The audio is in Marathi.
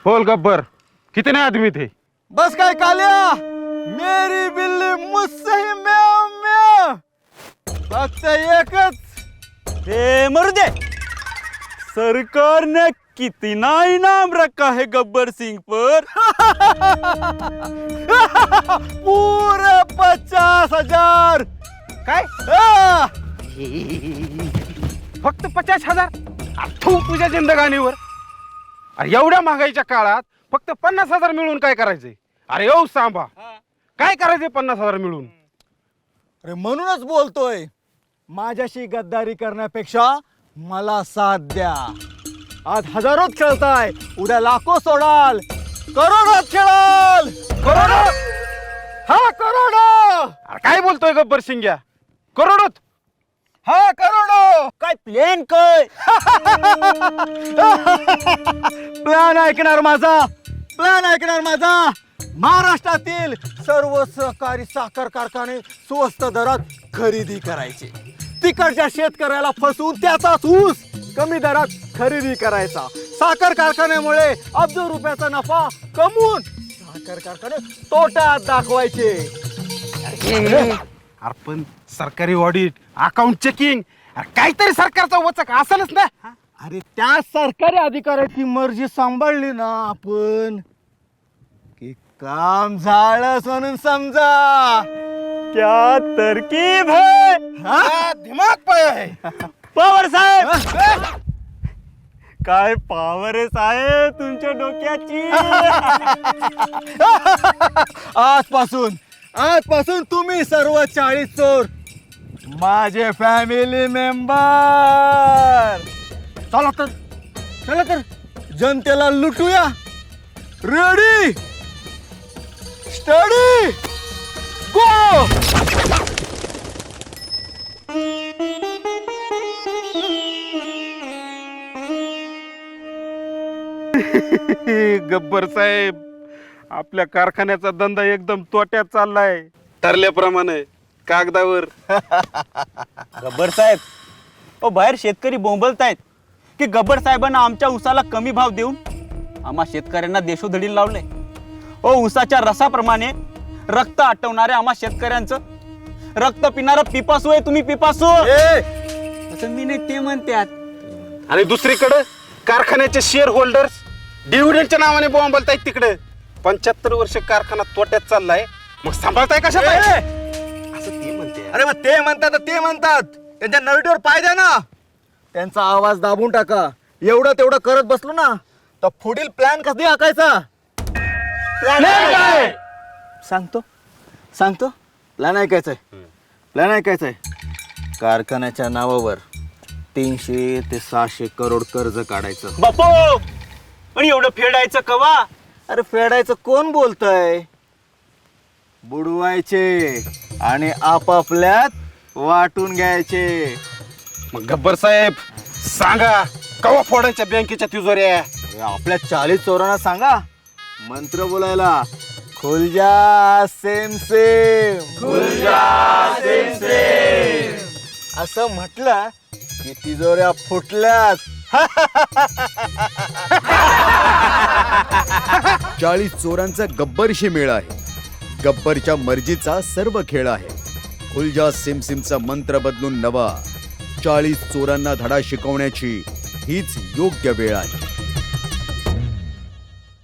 बोल गब्बर, कितने आदमी थे? बस काय काल्या, मेरी बिल्ली मुझसे ही म्याव म्याव. फक्त एकच. ते मरू दे. सरकार ने कितना इनाम रखा है गब्बर सिंह पर? पूरे 50,000. काय? हा. फक्त 50,000? तू तुझ्या जिंदगानीवर. अरे एवढ्या महागाईच्या काळात फक्त 50,000 मिळून काय करायचंय? अरे येऊ सांबा, काय करायचंय 50,000 मिळून? अरे म्हणूनच बोलतोय, माझ्याशी गद्दारी करण्यापेक्षा मला साथ द्या. आज हजारोत खेळताय, उद्या लाखो सोडाल, करोडोत खेळाल. करोडो? हा करोडो. अरे काय बोलतोय गब्बर सिंग्या? करोडोत? हा करोडो. काय प्लॅन काय? प्लॅन ऐकणार माझा, प्लॅन ऐकणार माझा. महाराष्ट्रातील सर्व सहकारी साखर कारखाने स्वस्त दरात खरेदी करायचे. तिकडच्या शेतकऱ्याला फसवून त्याचाच ऊस कमी दरात खरेदी करायचा. साखर कारखान्यामुळे अब्ज रुपयाचा नफा कमवून साखर कारखाने तोट्यात दाखवायचे. अरे पण सरकारी ऑडिट, अकाउंट चेकिंग, काहीतरी सरकारचा वचक असेलच ना. अरे त्या सरकारी अधिकाऱ्याची मर्जी सांभाळली ना आपण की काम झालं म्हणून समजा. क्या तरकीब है. हा? दिमाग पाय आहे. पवार साहेब, काय पावर आहे साहेब तुमच्या डोक्याची. आजपासून तुम्ही सर्व 40 चोर माझे फॅमिली मेंबर. चला तर जनतेला लुटूया. रेडी स्टडी गो. गब्बर साहेब, आपल्या कारखान्याचा धंदा एकदम तोट्यात चाललाय. ठरल्याप्रमाणे कागदावर. गब्बर साहेब, ओ बाहेर शेतकरी बोंबलतायत की गब्बर साहेबांना आमच्या उसाला कमी भाव देऊन आम्हा शेतकऱ्यांना देशोधडीला लावलंय. ओ उसाच्या रसाप्रमाणे रक्त आटवणाऱ्या आम्हा शेतकऱ्यांचं रक्त पिणारा पिपासू आहे तुम्ही, पिपासू. असं मी नाही ते म्हणतात. आणि दुसरीकडे कारखान्याचे शेअर होल्डर्स डिव्हिडंडच्या नावाने बोंबलतायत तिकडे. 75 वर्ष कारखाना तोट्यात चाललाय, मग सांभाळताय कशा? असं ते म्हणते. अरे मग ते म्हणतात त्यांच्या नरटीवर पाय द्या ना. त्यांचा आवाज दाबून टाका. एवढं तेवढं करत बसलो ना तर पुढील प्लॅन कधी आखायचा? काय? सांगतो प्लॅन ऐकायचंय. कारखान्याच्या नावावर 300 ते 600 करोड कर्ज काढायचं. बापू, पण एवढं फेडायचं कवा? अरे फेडायचं कोण बोलतय? बुडवायचे आणि आपापल्यात वाटून घ्यायचे. मग गब्बर साहेब सांगा, कवा फोडायच्या बँकेच्या तिजोऱ्या? आपल्या 40 चोरांना सांगा मंत्र बोलायला. खुलजा सेम असं म्हटलं की तिजोऱ्या फुटल्यात. 40 चोरांचा गब्बरशी मेळ आहे. गब्बरच्या मर्जीचा सर्व खेळ आहे. खुलजा सिमसिमचा मंत्र बदलून नवा 40 चोरांना धडा शिकवण्याची हीच योग्य वेळ आहे.